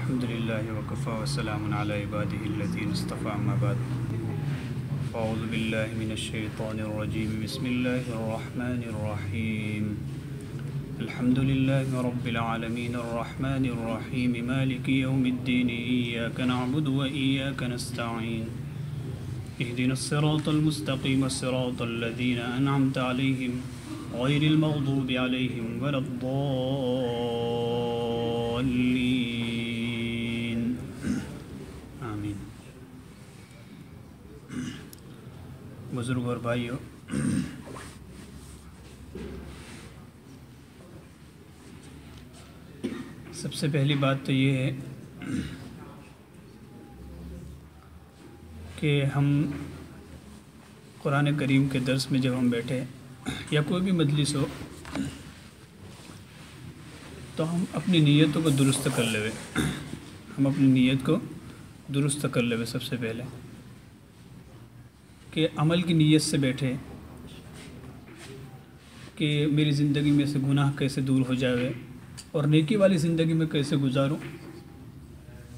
الحمدللہ وکفا وسلام علی عبادہ الذین اصطفى اما بعد اعوذ باللہ من الشیطان الرجیم بسم اللہ الرحمن الرحیم الحمدللہ رب العالمین الرحمن الرحیم مالک یوم الدین ایاک نعبد و ایاک نستعین اهدنا الصراط المستقیم صراط الذین انعمت علیہم غیر المغضوب علیہم ولا الضالین آمین۔ بزرگ اور بھائیو، سب سے پہلی بات تو یہ ہے کہ ہم قرآن کریم کے درس میں جب ہم بیٹھے یا کوئی بھی مجلس ہو تو ہم اپنی نیتوں کو درست کر لے، ہم اپنی نیت کو درست کر لے سب سے پہلے، کہ عمل کی نیت سے بیٹھے کہ میری زندگی میں سے گناہ کیسے دور ہو جاوے اور نیکی والی زندگی میں کیسے گزاروں۔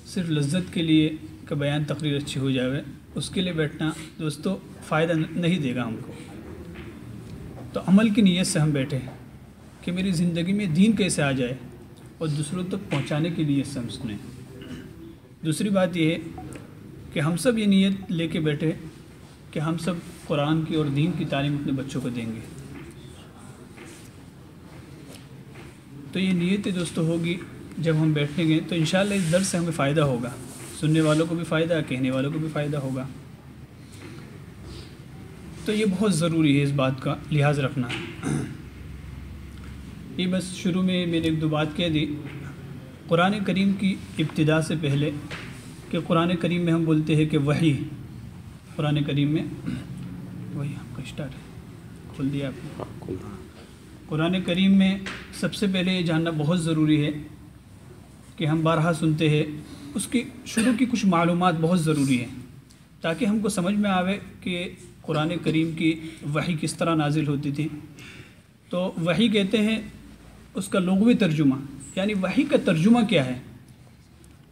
صرف لذت کے لیے کہ بیان تقریر اچھی ہو جاوے، اس کے لیے بیٹھنا دوستو فائدہ نہیں دے گا ہم کو۔ تو عمل کی نیت سے ہم بیٹھے کہ میری زندگی میں دین کیسے آ جائے اور دوسروں تک پہنچانے کی نیت سے ہم سنیں۔ دوسری بات یہ ہے کہ ہم سب یہ نیت لے کے بیٹھے کہ ہم سب قرآن کی اور دین کی تعلیم اپنے بچوں کو دیں گے۔ تو یہ نیت دوستو ہوگی جب ہم بیٹھیں گے تو انشاءاللہ اس درس سے ہمیں فائدہ ہوگا، سننے والوں کو بھی فائدہ، کہنے والوں کو بھی فائدہ ہوگا۔ تو یہ بہت ضروری ہے اس بات کا لحاظ رکھنا۔ یہ بس شروع میں نے ایک دو بات کہہ دی قرآن کریم کی ابتدا سے پہلے، کہ قرآن کریم میں ہم بولتے ہیں کہ وحی، قرآن کریم میں وہی آپ کا اسٹارٹ ہے، کھول دیا آپ نے۔ قرآن کریم میں سب سے پہلے یہ جاننا بہت ضروری ہے کہ ہم بارہا سنتے ہیں، اس کی شروع کی کچھ معلومات بہت ضروری ہیں تاکہ ہم کو سمجھ میں آوے کہ قرآن کریم کی وحی کس طرح نازل ہوتی تھی۔ تو وحی کہتے ہیں اس کا لغوی ترجمہ، یعنی وحی کا ترجمہ کیا ہے؟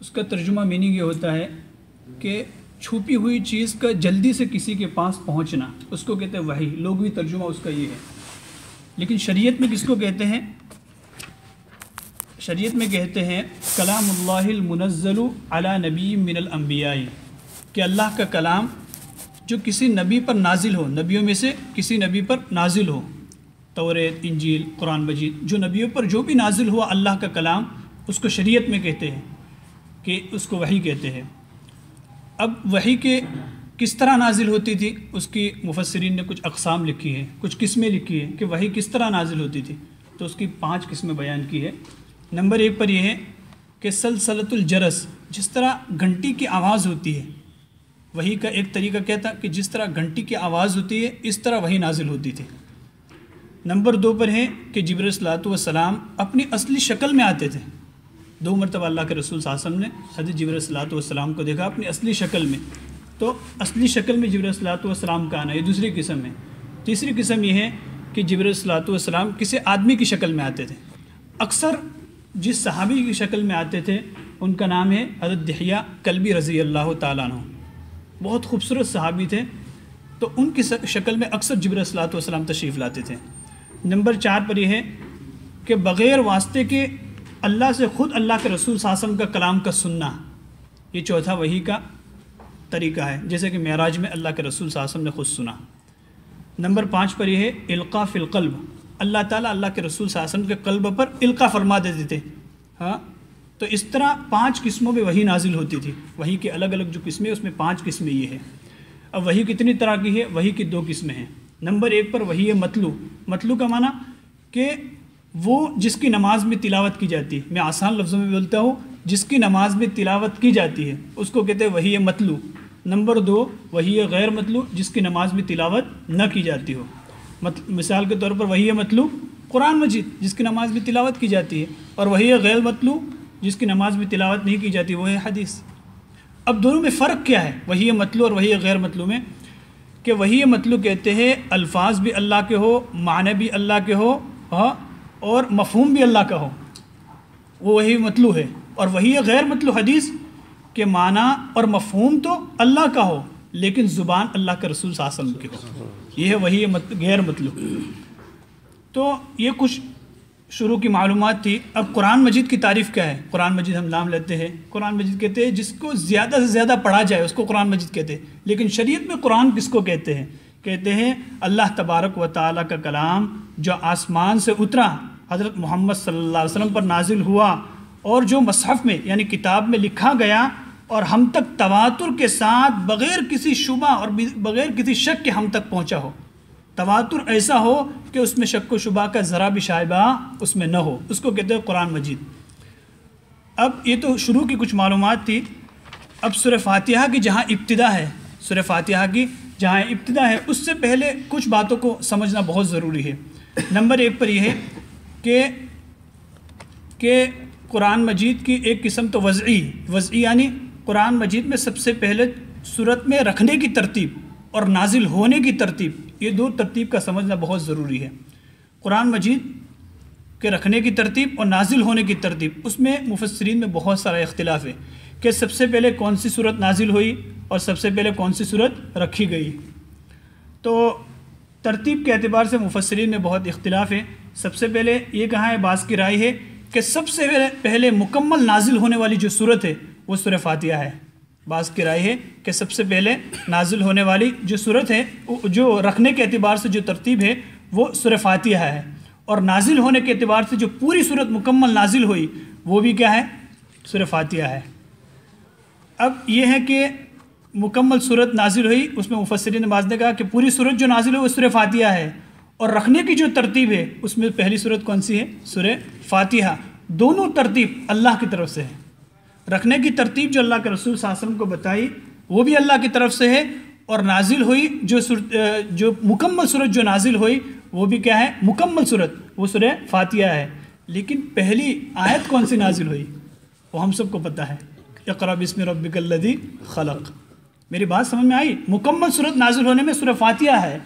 اس کا ترجمہ میننگ یہ ہوتا ہے کہ چھپی ہوئی چیز کا جلدی سے کسی کے پاس پہنچنا، اس کو کہتے ہیں وحی، لغوی ترجمہ اس کا یہ ہے۔ لیکن شریعت میں کس کو کہتے ہیں؟ شریعت میں کہتے ہیں کلام اللہ المنزل علی نبی من الانبیاء، کہ اللہ کا کلام جو کسی نبی پر نازل ہو، نبیوں میں سے کسی نبی پر نازل ہو، توریت، انجیل، قرآن مجید، جو نبیوں پر جو بھی نازل ہوا اللہ کا کلام، اس کو شریعت میں کہتے ہیں کہ اس کو وحی کہتے ہیں۔ اب وحی کے کس طرح نازل ہوتی تھی اس کی مفسرین نے کچھ اقسام لکھی ہیں، کچھ قسمیں لکھی ہیں کہ وحی کس طرح نازل ہوتی تھی، تو اس کی 5 قسمیں بیان کی ہے۔ نمبر 1 پر یہ ہے کہ سلسلۃ الجرس، جس طرح گھنٹی کی آواز ہوتی ہے، وحی کا ایک طریقہ کہتا کہ جس طرح گھنٹی کی آواز ہوتی ہے اس طرح وحی نازل ہوتی تھی۔ نمبر 2 پر ہے کہ جبرائیل صلی اللہ علیہ وسلم اپنی اصلی شکل میں آتے تھے۔ 2 مرتبہ اللہ کے رسول صلی اللہ علیہ وسلم نے حضرت جبرائیل صلی اللہ علیہ وسلم کو دیکھا اپنی اصلی شکل میں، تو اصلی شکل میں جبرائیل صلی اللہ علیہ وسلم کا آنا، یہ دوسری قسم ہے۔ تیسری قسم یہ ہے کہ جبرائیل صلی اللہ علیہ وسلم کسی آدمی کی شکل میں آتے تھے۔ اکثر جس صحابی کی شکل میں آتے تھے ان کا نام ہے حضرت دحیہ کلبی رضی اللہ تعالیٰ عنہ، بہت خوبصورت صحابی تھے، تو ان کی شکل میں اکثر جبرائیل صلی اللہ علیہ وسلم تشریف لاتے تھے۔ نمبر 4 پر یہ ہے کہ بغیر واسطے کے اللہ سے خود اللہ کے رسول صلی اللہ علیہ وسلم کا کلام کا سننا، یہ چوتھا وحی کا طریقہ ہے، جیسے کہ معراج میں اللہ کے رسول صلی اللہ علیہ وسلم نے خود سنا۔ نمبر 5 پر یہ ہے القاء فی القلب، اللہ تعالیٰ اللہ کے رسول صلی اللہ علیہ وسلم کے قلب پر القاء فرما دیتے تھے۔ ہاں، تو اس طرح 5 قسموں میں وحی نازل ہوتی تھی۔ وحی کے الگ الگ جو قسمیں، اس میں 5 قسمیں یہ ہے۔ اب وحی کتنی طرح کی ہے؟ وحی کی 2 قسمیں ہیں۔ نمبر 1 پر وحی ہے مطلوع، مطلوع کا معنی کہ وہ جس کی نماز میں تلاوت کی جاتی ہے، میں آسان لفظوں میں بولتا ہوں، جس کی نماز میں تلاوت کی جاتی ہے اس کو کہتے ہیں وحی مطلوع۔ نمبر 2 وحی غیر مطلوع، جس کی نماز میں تلاوت نہ کی جاتی ہو۔ مثال کے طور پر وحی مطلوع قرآن مجید، جس کی نماز میں تلاوت کی جاتی ہے، اور وحی غیر مطلوع جس کی نماز میں تلاوت نہیں کی جاتی، وہ ہے حدیث۔ اب دونوں میں فرق کیا ہے وحی مطلوع اور وحی غیر مطلوع میں؟ کہ وحی مطلوع کہتے ہیں الفاظ بھی اللہ کے ہو، معنی بھی اللہ کے ہو، اور مفہوم بھی اللہ کا ہو، وہ وحی مطلوع ہے۔ اور وہی ہے غیر مطلوب حدیث کہ معنی اور مفہوم تو اللہ کا ہو لیکن زبان اللہ کے رسول صلی اللہ علیہ وسلم کی ہو، یہ ہے وہی غیر مطلوب۔ تو یہ کچھ شروع کی معلومات تھی۔ اب قرآن مجید کی تعریف کیا ہے؟ قرآن مجید ہم نام لیتے ہیں، قرآن مجید کہتے ہیں جس کو زیادہ سے زیادہ پڑھا جائے اس کو قرآن مجید کہتے ہیں، لیکن شریعت میں قرآن کس کو کہتے ہیں؟ کہتے ہیں اللہ تبارک و تعالیٰ کا کلام جو آسمان سے اترا، حضرت محمد صلی اللہ علیہ وسلم پر نازل ہوا، اور جو مصحف میں یعنی کتاب میں لکھا گیا اور ہم تک تواتر کے ساتھ بغیر کسی شبہ اور بغیر کسی شک کے ہم تک پہنچا ہو۔ تواتر ایسا ہو کہ اس میں شک و شبہ کا ذرا بھی شائبہ اس میں نہ ہو، اس کو کہتے ہیں قرآن مجید۔ اب یہ تو شروع کی کچھ معلومات تھی۔ اب سورہ فاتحہ کی جہاں ابتدا ہے، سورہ فاتحہ کی جہاں ابتدا ہے، اس سے پہلے کچھ باتوں کو سمجھنا بہت ضروری ہے۔ نمبر 1 پر یہ ہے کہ قرآن مجید کی ایک قسم تو وضعی یعنی قرآن مجید میں سب سے پہلے صورت میں رکھنے کی ترتیب اور نازل ہونے کی ترتیب، یہ دو ترتیب کا سمجھنا بہت ضروری ہے۔ قرآن مجید کے رکھنے کی ترتیب اور نازل ہونے کی ترتیب، اس میں مفسرین میں بہت سارا اختلاف ہے کہ سب سے پہلے کون سی صورت نازل ہوئی اور سب سے پہلے کون سی صورت رکھی گئی۔ تو ترتیب کے اعتبار سے مفسرین میں بہت اختلاف ہے۔ سب سے پہلے یہ کہا ہے، بعض کی رائے ہے کہ سب سے پہلے مکمل نازل ہونے والی جو صورت ہے وہ سورہ فاتحہ ہے۔ بعض کی رائے ہے کہ سب سے پہلے نازل ہونے والی جو صورت ہے، جو رکھنے کے اعتبار سے جو ترتیب ہے وہ سورہ فاتحہ ہے، اور نازل ہونے کے اعتبار سے جو پوری صورت مکمل نازل ہوئی وہ بھی کیا ہے؟ سورہ فاتحہ ہے۔ اب یہ ہے کہ مکمل صورت نازل ہوئی، اس میں مفسرین نے بعض نے کہا کہ پوری صورت جو نازل ہوئی وہ سورہ فاتحہ ہے، اور رکھنے کی جو ترتیب ہے اس میں پہلی صورت کون سی ہے؟ سورہ فاتحہ۔ دونوں ترتیب اللہ کی طرف سے ہے۔ رکھنے کی ترتیب جو اللہ کے رسول صلی اللہ علیہ وسلم کو بتائی وہ بھی اللہ کی طرف سے ہے، اور نازل ہوئی جو مکمل صورت جو نازل ہوئی وہ بھی کیا ہے؟ مکمل صورت، وہ سورہ فاتحہ ہے۔ لیکن پہلی آیت کون سی نازل ہوئی وہ ہم سب کو پتہ ہے، اقرأ بسم ربک الذی خلق۔ میری بات سمجھ میں آئی؟ مکمل صورت نازل ہونے میں سورہ فاتحہ ہے،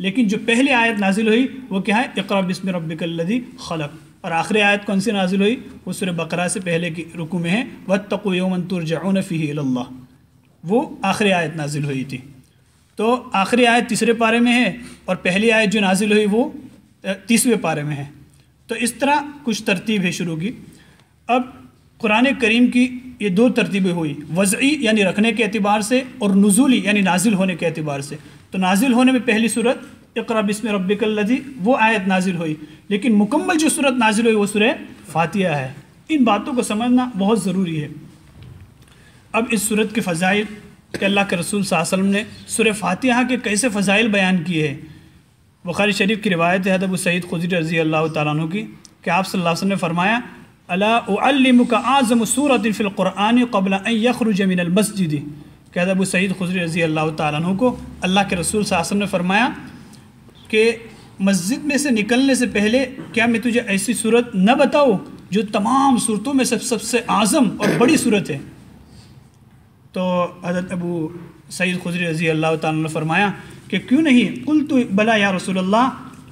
لیکن جو پہلی آیت نازل ہوئی وہ کیا ہے؟ اقرأ بسم ربک الذی خلق۔ اور آخری آیت کون سی نازل ہوئی؟ وہ سورہ بقرہ سے پہلے کی رکوع میں ہے، واتقوا یوما ترجعون فیہ الی اللہ، وہ آخری آیت نازل ہوئی تھی۔ تو آخری آیت تیسرے پارے میں ہے اور پہلی آیت جو نازل ہوئی وہ 30ویں پارے میں ہے۔ تو اس طرح کچھ ترتیب ہے شروع کی۔ اب قرآن کریم کی یہ دو ترتیبیں ہوئی، وضعی یعنی رکھنے کے اعتبار سے، اور نزولی یعنی نازل ہونے کے اعتبار سے۔ تو نازل ہونے میں پہلی صورت اقرأ بسم ربک الذی، وہ آیت نازل ہوئی، لیکن مکمل جو صورت نازل ہوئی وہ سورہ فاتحہ ہے۔ ان باتوں کو سمجھنا بہت ضروری ہے۔ اب اس صورت کے فضائل کہ اللہ کے رسول صلی اللہ علیہ وسلم نے سورہ فاتحہ کے کیسے فضائل بیان کیے ہیں۔ بخاری شریف کی روایت ہے حضرت ابو سعید خدری رضی اللہ تعالیٰ عنہ کی کہ آپ صلی اللہ علیہ وسلم نے فرمایا، الا اعلمک اعظم سورۃ فی القرآن قبل ان یخرج من المسجد، کہ حضرت ابو سعید خدری رضی اللہ تعالیٰ عنہ کو اللہ کے رسول صلی اللہ علیہ وسلم نے فرمایا کہ مسجد میں سے نکلنے سے پہلے کیا میں تجھے ایسی صورت نہ بتاؤں جو تمام صورتوں میں سب سے اعظم اور بڑی صورت ہے؟ تو حضرت ابو سعید خدری رضی اللہ تعالیٰ نے فرمایا کہ کیوں نہیں؟ قلت بلا یا رسول اللہ،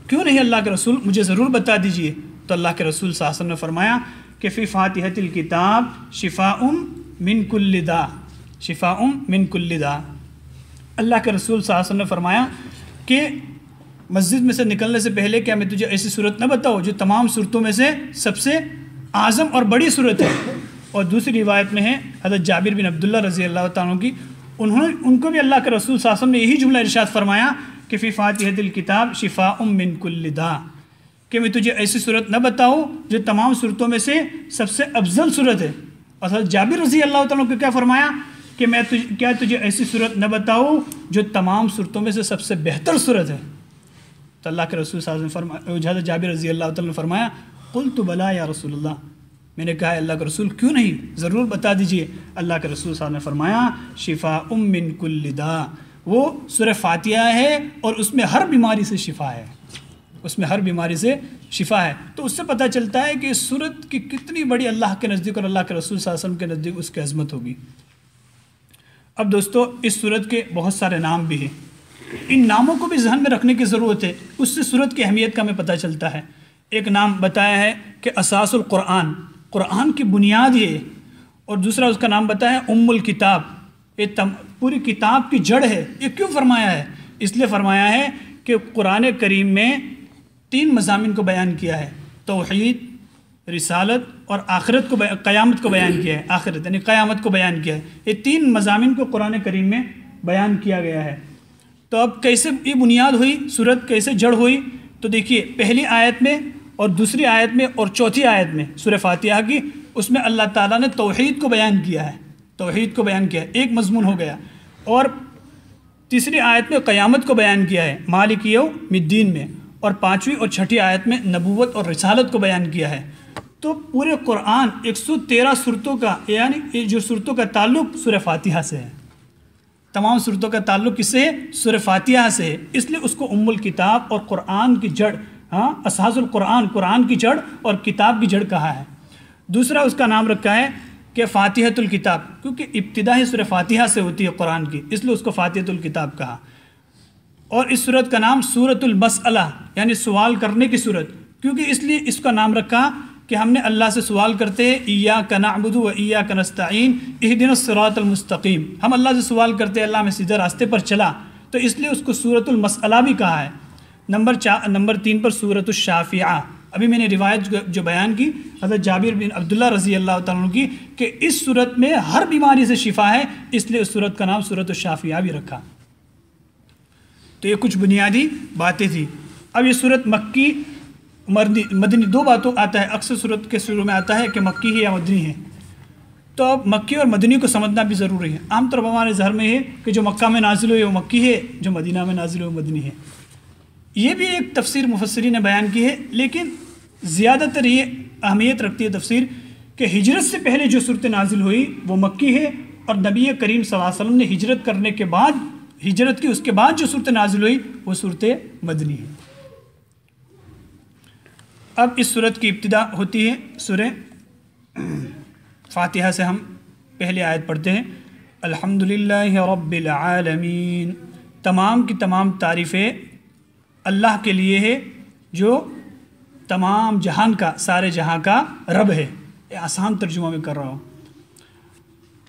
کیوں نہیں اللہ کے رسول، مجھے ضرور بتا دیجئے۔ تو اللہ کے رسول صلی اللہ علیہ وسلم نے فرمایا کہ فی فاتحۃ الکتاب شفاء من کل داء، شفاء من کل داء۔ اللہ کے رسول صلی اللہ علیہ وسلم نے فرمایا کہ مسجد میں سے نکلنے سے پہلے کیا میں تجھے ایسی صورت نہ بتاؤں جو تمام صورتوں میں سے سب سے اعظم اور بڑی صورت ہے؟ اور دوسری روایت میں ہے حضرت جابر بن عبداللہ رضی اللہ تعالیٰ عنہ کی، ان کو بھی اللہ کے رسول صلی اللہ علیہ وسلم نے یہی جملہ ارشاد فرمایا کہ فی فاتحۃ الکتاب شفاء من کل داء، کہ میں تجھے ایسی صورت نہ بتاؤں جو تمام صورتوں میں سے سب سے افضل صورت ہے۔ اور حضرت جابر رضی اللہ تعالیٰ عنہ کو کیا فرمایا کہ کیا تجھے ایسی صورت نہ بتاؤں جو تمام صورتوں میں سے سب سے بہتر صورت ہے؟ تو اللہ کے رسول صلی اللہ علیہ وسلم فرمایا، حضرت جابر رضی اللہ تعالیٰ نے فرمایا، قلت بلا یا رسول اللہ، میں نے کہا اللہ کے رسول کیوں نہیں، ضرور بتا دیجئے۔ اللہ کے رسول صلی اللہ علیہ وسلم نے فرمایا شفاء من کل داء، وہ سورہ فاتحہ ہے اور اس میں ہر بیماری سے شفا ہے، اس میں ہر بیماری سے شفا ہے۔ تو اس سے پتہ چلتا ہے کہ اس صورت کی کتنی بڑی اللہ کے نزدیک اور اللہ کے رسول صلی اللہ علیہ وسلم کے نزدیک اس کی عظمت ہوگی۔ اب دوستو اس صورت کے بہت سارے نام بھی ہیں، ان ناموں کو بھی ذہن میں رکھنے کی ضرورت ہے، اس سے صورت کی اہمیت کا ہمیں پتہ چلتا ہے۔ ایک نام بتایا ہے کہ اساس القرآن، قرآن کی بنیاد یہ، اور دوسرا اس کا نام بتایا ام الکتاب، یہ پوری کتاب کی جڑ ہے۔ یہ کیوں فرمایا ہے؟ اس لیے فرمایا ہے کہ قرآن کریم میں 3 مضامین کو بیان کیا ہے، توحید، رسالت اور آخرت کو قیامت کو بیان کیا ہے، آخرت یعنی قیامت کو بیان کیا ہے۔ یہ 3 مضامین کو قرآن کریم میں بیان کیا گیا ہے۔ تو اب کیسے یہ بنیاد ہوئی، صورت کیسے جڑ ہوئی؟ تو دیکھیے پہلی آیت میں اور دوسری آیت میں اور چوتھی آیت میں سورہ فاتحہ کی، اس میں اللہ تعالیٰ نے توحید کو بیان کیا ہے، توحید کو بیان کیا ہے، ایک مضمون ہو گیا۔ اور تیسری آیت میں قیامت کو بیان کیا ہے مالک یوم الدین میں، اور 5ویں اور 6ٹھی آیت میں نبوت اور رسالت کو بیان کیا ہے۔ تو پورے قرآن 113 صورتوں کا، یعنی جو صورتوں کا تعلق سورہ فاتحہ سے ہے، تمام صورتوں کا تعلق کس سے ہے؟ سورہ فاتحہ سے ہے، اس لیے اس کو ام الکتاب اور قرآن کی جڑ، اساس القرآن، قرآن کی جڑ اور کتاب کی جڑ کہا ہے۔ دوسرا اس کا نام رکھا ہے کہ فاتحۃ الکتاب، کیونکہ ابتدا ہی سورہ فاتحہ سے ہوتی ہے قرآن کی، اس لیے اس کو فاتحۃ الکتاب کہا۔ اور اس سورت کا نام سورۃ المسئلہ، یعنی سوال کرنے کی سورت، کیونکہ اس لیے اس کا نام رکھا کہ ہم نے اللہ سے سوال کرتے ہیں ایاک نعبد و ایاک نستعین اہدنا الصراط المستقیم، ہم اللہ سے سوال کرتے ہیں اللہ میں سیدھے راستے پر چلا، تو اس لیے اس کو سورۃ المسئلہ بھی کہا ہے۔ نمبر 3 پر سورۃ الشافعہ، ابھی میں نے روایت جو بیان کی حضرت جابر بن عبداللہ رضی اللہ تعالیٰ عنہ کی کہ اس سورت میں ہر بیماری سے شفا ہے، اس لیے اس سورت کا نام سورۃ الشافعہ بھی رکھا۔ تو یہ کچھ بنیادی باتیں تھیں۔ اب یہ سورت مکی مدنی 2 باتوں آتا ہے، اکثر سورت کے شروع میں آتا ہے کہ مکی ہے یا مدنی ہے، تو اب مکی اور مدنی کو سمجھنا بھی ضروری ہے۔ عام طور پر ہمارے ذہن میں ہے کہ جو مکہ میں نازل ہوئی وہ مکی ہے، جو مدینہ میں نازل ہوئی وہ مدنی ہے۔ یہ بھی ایک تفسیر مفسرین نے بیان کی ہے، لیکن زیادہ تر یہ اہمیت رکھتی ہے تفسیر کہ ہجرت سے پہلے جو صورت نازل ہوئی وہ مکی ہے، اور نبی کریم صلی اللہ علیہ وسلم نے ہجرت کرنے کے بعد، ہجرت کی اس کے بعد جو صورت نازل ہوئی وہ صورت مدنی ہے۔ اب اس صورت کی ابتدا ہوتی ہے سورہ فاتحہ سے۔ ہم پہلے آیت پڑھتے ہیں الحمدللہ رب العالمین، تمام کی تمام تعریفیں اللہ کے لیے ہے جو تمام جہان کا، سارے جہاں کا رب ہے۔ یہ آسان ترجمہ میں کر رہا ہوں۔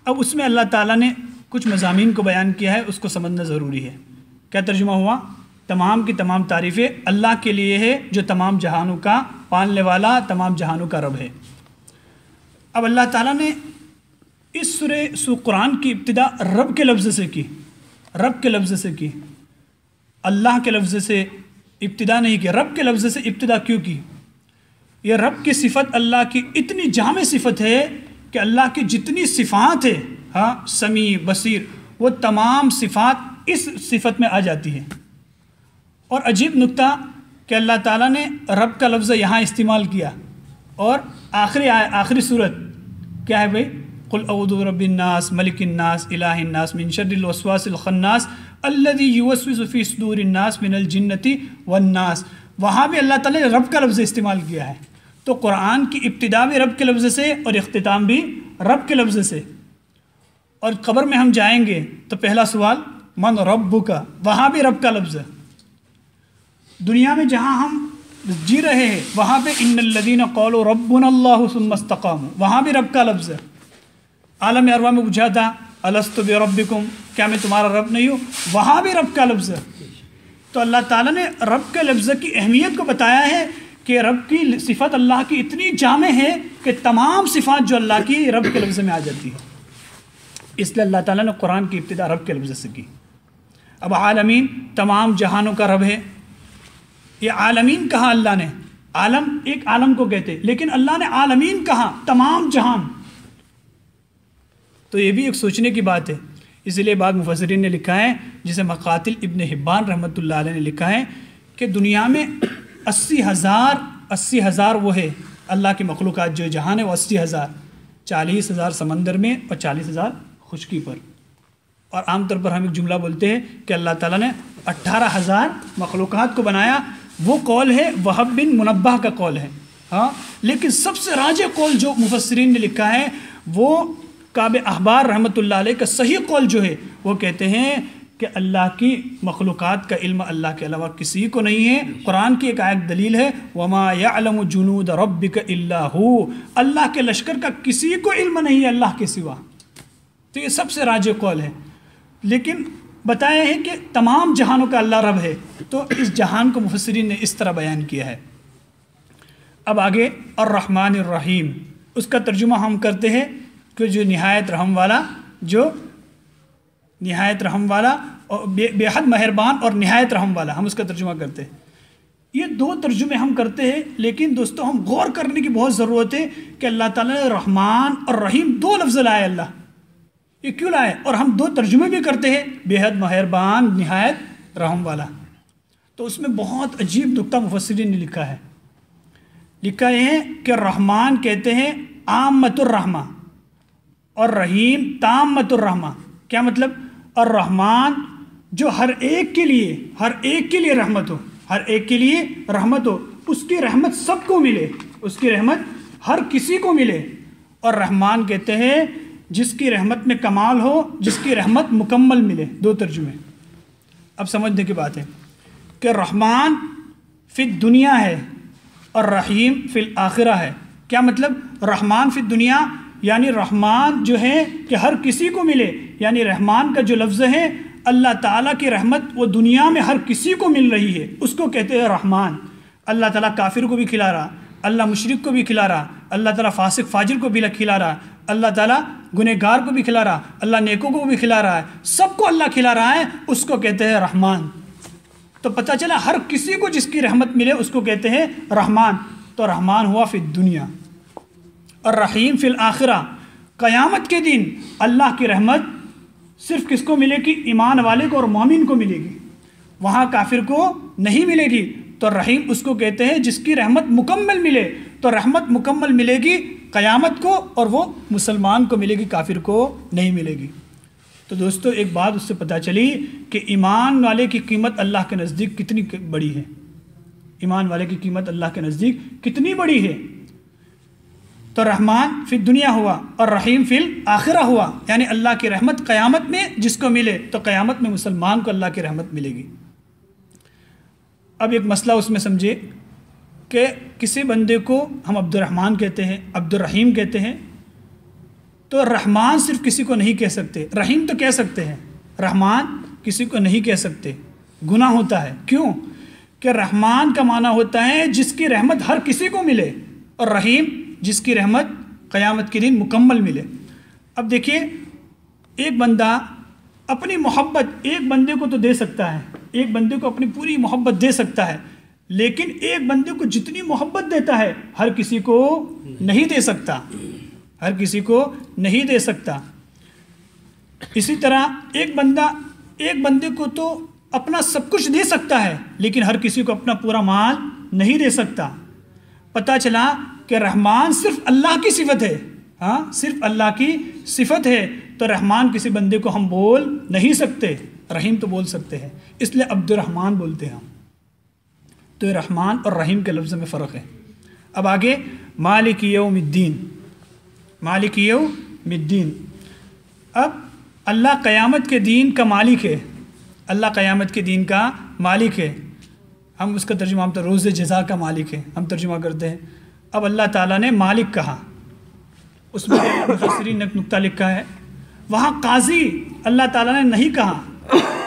اب اس میں اللہ تعالیٰ نے کچھ مضامین کو بیان کیا ہے، اس کو سمجھنا ضروری ہے۔ کیا ترجمہ ہوا؟ تمام کی تمام تعریفیں اللہ کے لیے ہے جو تمام جہانوں کا پالنے والا، تمام جہانوں کا رب ہے۔ اب اللہ تعالیٰ نے اس سورہ قرآن کی ابتدا رب کے لفظ سے کی، رب کے لفظ سے کی، اللہ کے لفظ سے ابتدا نہیں کی۔ رب کے لفظ سے ابتدا کیوں کی؟ یہ رب کی صفت اللہ کی اتنی جامع صفت ہے کہ اللہ کی جتنی صفات ہے، سمیع، بصیر، وہ تمام صفات اس صفت میں آ جاتی ہیں۔ اور عجیب نکتہ کہ اللہ تعالیٰ نے رب کا لفظ یہاں استعمال کیا، اور آخری صورت کیا ہے بھائی؟ قل اعوذ برب الناس ملک الناس الہ الناس من شر الوسواس الخناس الذی یوسوس فی صدور الناس من الجنۃ والناس، وہاں بھی اللہ تعالیٰ نے رب کا لفظ استعمال کیا ہے۔ تو قرآن کی ابتدا بھی رب کے لفظ سے اور اختتام بھی رب کے لفظ سے۔ اور قبر میں ہم جائیں گے تو پہلا سوال من ربک، وہاں بھی رب کا لفظ ہے۔ دنیا میں جہاں ہم جی رہے ہیں وہاں پہ ان الذین قالوا ربنا اللہ ثم استقاموا، وہاں بھی رب کا لفظ ہے۔ عالم ارواح میں پوچھا تھا الست بربکم، کیا میں تمہارا رب نہیں ہوں؟ وہاں بھی رب کا لفظ ہے۔ تو اللہ تعالیٰ نے رب کے لفظ کی اہمیت کو بتایا ہے کہ رب کی صفت اللہ کی اتنی جامع ہے کہ تمام صفات جو اللہ کی رب کے لفظ میں آ جاتی ہے، اس لیے اللہ تعالیٰ نے قرآن کی ابتدا رب کے لفظ سے کی۔ اب عالمین تمام جہانوں کا رب ہے۔ یہ عالمین کہا اللہ نے، عالم ایک عالم کو کہتے، لیکن اللہ نے عالمین کہا، تمام جہان۔ تو یہ بھی ایک سوچنے کی بات ہے۔ اس لیے بعض مفسرین نے لکھا ہے، جسے مقاتل ابن حبان رحمۃ اللہ علیہ نے لکھا ہے کہ دنیا میں 80,000 وہ ہے اللہ کی مخلوقات، جو جہان ہے وہ 80,000، 40,000 سمندر میں اور 40,000 خشکی پر۔ اور عام طور پر ہم ایک جملہ بولتے ہیں کہ اللہ تعالیٰ نے 18,000 مخلوقات کو بنایا، وہ قول ہے وہب بن منبہ کا قول ہے، لیکن سب سے راجح قول جو مفسرین نے لکھا ہے وہ کعب احبار رحمۃ اللہ علیہ کا صحیح قول جو ہے، وہ کہتے ہیں کہ اللہ کی مخلوقات کا علم اللہ کے علاوہ کسی کو نہیں ہے۔ قرآن کی ایک آیت دلیل ہے وَمَا يَعْلَمُ جُنُودَ رَبِّكَ إِلَّا هُوَ، اللہ کے لشکر کا کسی کو علم نہیں ہے اللہ کے سوا۔ تو یہ سب سے راجح قول ہے، لیکن بتایا ہے کہ تمام جہانوں کا اللہ رب ہے، تو اس جہان کو مفسرین نے اس طرح بیان کیا ہے۔ اب آگے الرحمن الرحیم، اس کا ترجمہ ہم کرتے ہیں کہ جو نہایت رحم والا، جو نہایت رحم والا اور بے حد مہربان اور نہایت رحم والا، ہم اس کا ترجمہ کرتے ہیں۔ یہ دو ترجمے ہم کرتے ہیں، لیکن دوستو ہم غور کرنے کی بہت ضرورت ہے کہ اللہ تعالیٰ نے رحمان اور رحیم دو لفظ لائے، اللہ یہ کیوں لائے؟ اور ہم دو ترجمے بھی کرتے ہیں، بے حد مہربان نہایت رحم والا۔ تو اس میں بہت عجیب نکتہ مفسرین نے لکھا ہے، لکھا یہ ہے کہ رحمان کہتے ہیں عامۃ الرحمہ اور رحیم تامۃ الرحمہ۔ کیا مطلب؟ الرحمن جو ہر ایک کے لیے رحمت ہو، ہر ایک کے لیے رحمت ہو، اس کی رحمت سب کو ملے، اس کی رحمت ہر کسی کو ملے۔ اور رحمان کہتے ہیں جس کی رحمت میں کمال ہو، جس کی رحمت مکمل ملے۔ دو ترجمے۔ اب سمجھنے کی بات ہے کہ رحمان فی الدنیا ہے اور رحیم فی الآخرہ ہے۔ کیا مطلب؟ رحمان فی الدنیا یعنی رحمان جو ہے کہ ہر کسی کو ملے، یعنی رحمان کا جو لفظ ہے اللہ تعالیٰ کی رحمت وہ دنیا میں ہر کسی کو مل رہی ہے، اس کو کہتے ہیں رحمان۔ اللہ تعالیٰ کافر کو بھی کھلا رہا، اللہ مشرک کو بھی کھلا رہا، اللہ تعالیٰ فاسق فاجر کو بھی کھلا رہا، اللہ تعالیٰ گنہگار کو بھی کھلا رہا، اللہ نیکوں کو بھی کھلا رہا ہے، سب کو اللہ کھلا رہا ہے، اس کو کہتے ہیں رحمان۔ تو پتہ چلا ہر کسی کو جس کی رحمت ملے اس کو کہتے ہیں رحمان۔ تو رحمان ہوا فی الدنیا، اور رحیم فی الآخرہ، قیامت کے دن اللہ کی رحمت صرف کس کو ملے گی؟ ایمان والے کو اور مومن کو ملے گی، وہاں کافر کو نہیں ملے گی۔ تو رحیم اس کو کہتے ہیں جس کی رحمت مکمل ملے، تو رحمت مکمل ملے گی قیامت کو، اور وہ مسلمان کو ملے گی، کافر کو نہیں ملے گی۔ تو دوستو ایک بات اس سے پتہ چلی کہ ایمان والے کی قیمت اللہ کے نزدیک کتنی بڑی ہے، ایمان والے کی قیمت اللہ کے نزدیک کتنی بڑی ہے۔ تو رحمان فی الدنیا ہوا اور رحیم فی الآخرہ ہوا، یعنی اللہ کی رحمت قیامت میں جس کو ملے، تو قیامت میں مسلمان کو اللہ کی رحمت ملے گی۔ اب ایک مسئلہ اس میں سمجھے کہ کسی بندے کو ہم عبد الرحمن کہتے ہیں، عبد الرحیم کہتے ہیں، تو رحمان صرف کسی کو نہیں کہہ سکتے، رحیم تو کہہ سکتے ہیں، رحمان کسی کو نہیں کہہ سکتے، گناہ ہوتا ہے۔ کیوں؟ کہ رحمان کا معنی ہوتا ہے جس کی رحمت ہر کسی کو ملے، اور رحیم جس کی رحمت قیامت کے دن مکمل ملے۔ اب دیکھیے ایک بندہ اپنی محبت ایک بندے کو تو دے سکتا ہے، ایک بندے کو اپنی پوری محبت دے سکتا ہے، لیکن ایک بندے کو جتنی محبت دیتا ہے ہر کسی کو نہیں دے سکتا، ہر کسی کو نہیں دے سکتا۔ اسی طرح ایک بندے کو تو اپنا سب کچھ دے سکتا ہے، لیکن ہر کسی کو اپنا پورا مال نہیں دے سکتا۔ پتہ چلا کہ رحمان صرف اللہ کی صفت ہے، ہاں صرف اللہ کی صفت ہے، تو رحمان کسی بندے کو ہم بول نہیں سکتے، رحیم تو بول سکتے ہیں، اس لیے عبد الرحمن بولتے ہیں ہم۔ تو یہ رحمان اور رحیم کے لفظ میں فرق ہے۔ اب آگے مالک یوم الدین، مالک یوم الدین، اب اللہ قیامت کے دین کا مالک ہے، اللہ قیامت کے دین کا مالک ہے۔ ہم اس کا ترجمہ ہم تو روز جزا کا مالک ہے ہم ترجمہ کرتے ہیں۔ اب اللہ تعالیٰ نے مالک کہا، اس میں مفسرین نے ایک نکتہ لکھا ہے، وہاں قاضی اللہ تعالیٰ نے نہیں کہا،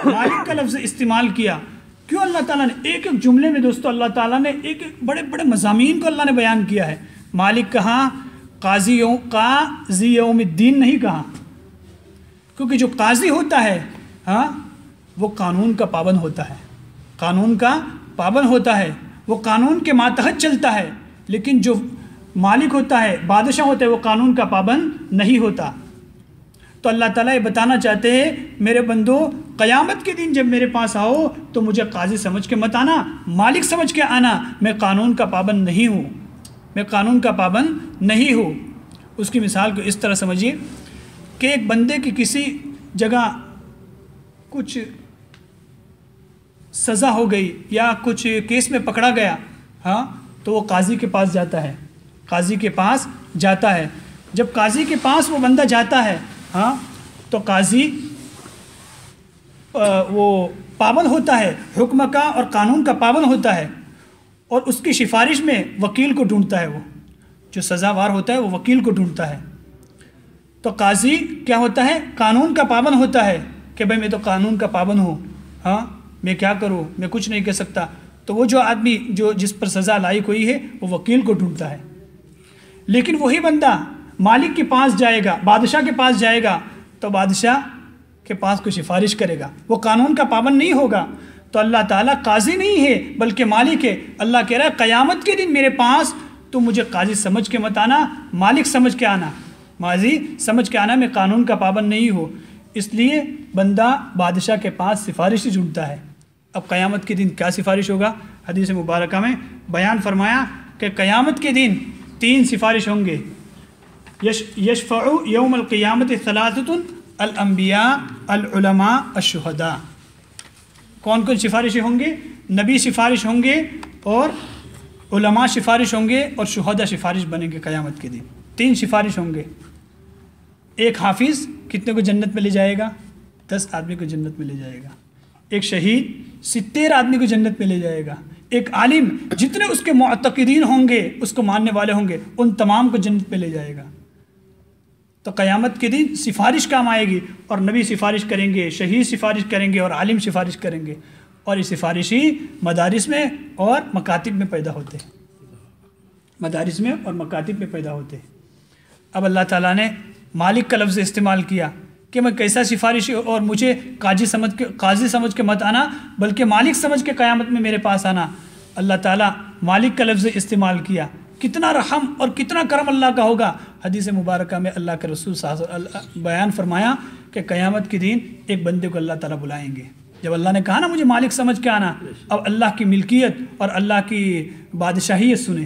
مالک کا لفظ استعمال کیا۔ کیوں اللہ تعالیٰ نے ایک ایک جملے میں دوستو اللہ تعالیٰ نے ایک ایک بڑے بڑے مضامین کو اللہ نے بیان کیا ہے، مالک کہا، قاضی یوم الدین نہیں کہا، کیونکہ جو قاضی ہوتا ہے ہاں وہ قانون کا پابند ہوتا ہے، قانون کا پابند ہوتا ہے، وہ قانون کے ماتحت چلتا ہے، لیکن جو مالک ہوتا ہے، بادشاہ ہوتا ہے، وہ قانون کا پابند نہیں ہوتا۔ تو اللہ تعالیٰ یہ بتانا چاہتے ہیں میرے بندو قیامت کے دن جب میرے پاس آؤ تو مجھے قاضی سمجھ کے مت آنا، مالک سمجھ کے آنا، میں قانون کا پابند نہیں ہوں، میں قانون کا پابند نہیں ہوں۔ اس کی مثال کو اس طرح سمجھیے کہ ایک بندے کی کسی جگہ کچھ سزا ہو گئی یا کچھ کیس میں پکڑا گیا، ہاں تو وہ قاضی کے پاس جاتا ہے، قاضی کے پاس جاتا ہے۔ جب قاضی کے پاس وہ بندہ جاتا ہے ہاں تو قاضی وہ پابند ہوتا ہے، حکم کا اور قانون کا پابند ہوتا ہے، اور اس کی سفارش میں وکیل کو ڈھونڈتا ہے، وہ جو سزاوار ہوتا ہے وہ وکیل کو ڈھونڈتا ہے۔ تو قاضی کیا ہوتا ہے؟ قانون کا پابند ہوتا ہے کہ بھئی میں تو قانون کا پابند ہوں، ہاں میں کیا کروں، میں کچھ نہیں کر سکتا۔ تو وہ جو آدمی جس پر سزا لائق ہوئی ہے وہ وکیل کو ڈھونڈتا ہے۔ لیکن وہی بندہ مالک کے پاس جائے گا، بادشاہ کے پاس جائے گا، تو بادشاہ کے پاس کوئی سفارش کرے گا، وہ قانون کا پابند نہیں ہوگا۔ تو اللہ تعالیٰ قاضی نہیں ہے بلکہ مالک ہے۔ اللہ کہہ رہا ہے قیامت کے دن میرے پاس تو مجھے قاضی سمجھ کے مت آنا، مالک سمجھ کے آنا، ماضی سمجھ کے آنا، میں قانون کا پابند نہیں ہوں۔ اس لیے بندہ بادشاہ کے پاس سفارش ہی ڈھونڈتا ہے۔ اب قیامت کے دن کیا سفارش ہوگا؟ حدیث مبارکہ میں بیان فرمایا کہ قیامت کے دن 3 سفارش ہوں گے۔ یشفع یوم القیامت ثلاثۃ الانبیاء العلماء الشہداء۔ کون کون سفارشیں ہوں گے؟ نبی سفارش ہوں گے، اور علماء سفارش ہوں گے، اور شہداء سفارش بنیں گے قیامت کے دن۔ 3 سفارش ہوں گے۔ ایک حافظ کتنے کو جنت میں لے جائے گا؟ 10 آدمی کو جنت میں لے جائے گا۔ ایک شہید 70 آدمی کو جنت میں لے جائے گا۔ ایک عالم جتنے اس کے معتقدین ہوں گے، اس کو ماننے والے ہوں گے، ان تمام کو جنت میں لے جائے گا۔ تو قیامت کے دن سفارش کام آئے گی، اور نبی سفارش کریں گے، شہید سفارش کریں گے، اور عالم سفارش کریں گے، اور یہ سفارشی مدارس میں اور مکاتب میں پیدا ہوتے ہیں، مدارس میں اور مکاتب میں پیدا ہوتے ہیں۔ اب اللہ تعالیٰ نے مالک کا لفظ استعمال کیا کہ میں کیسا سفارش، اور مجھے قاضی سمجھ کے مت آنا بلکہ مالک سمجھ کے قیامت میں میرے پاس آنا۔ اللہ تعالیٰ مالک کا لفظ استعمال کیا، کتنا رحم اور کتنا کرم اللہ کا ہوگا۔ حدیث مبارکہ میں اللہ کے رسول صلی اللہ علیہ وسلم بیان فرمایا کہ قیامت کے دن ایک بندے کو اللہ تعالیٰ بلائیں گے۔ جب اللہ نے کہا نا مجھے مالک سمجھ کے آنا، اب اللہ کی ملکیت اور اللہ کی بادشاہیت سنیں۔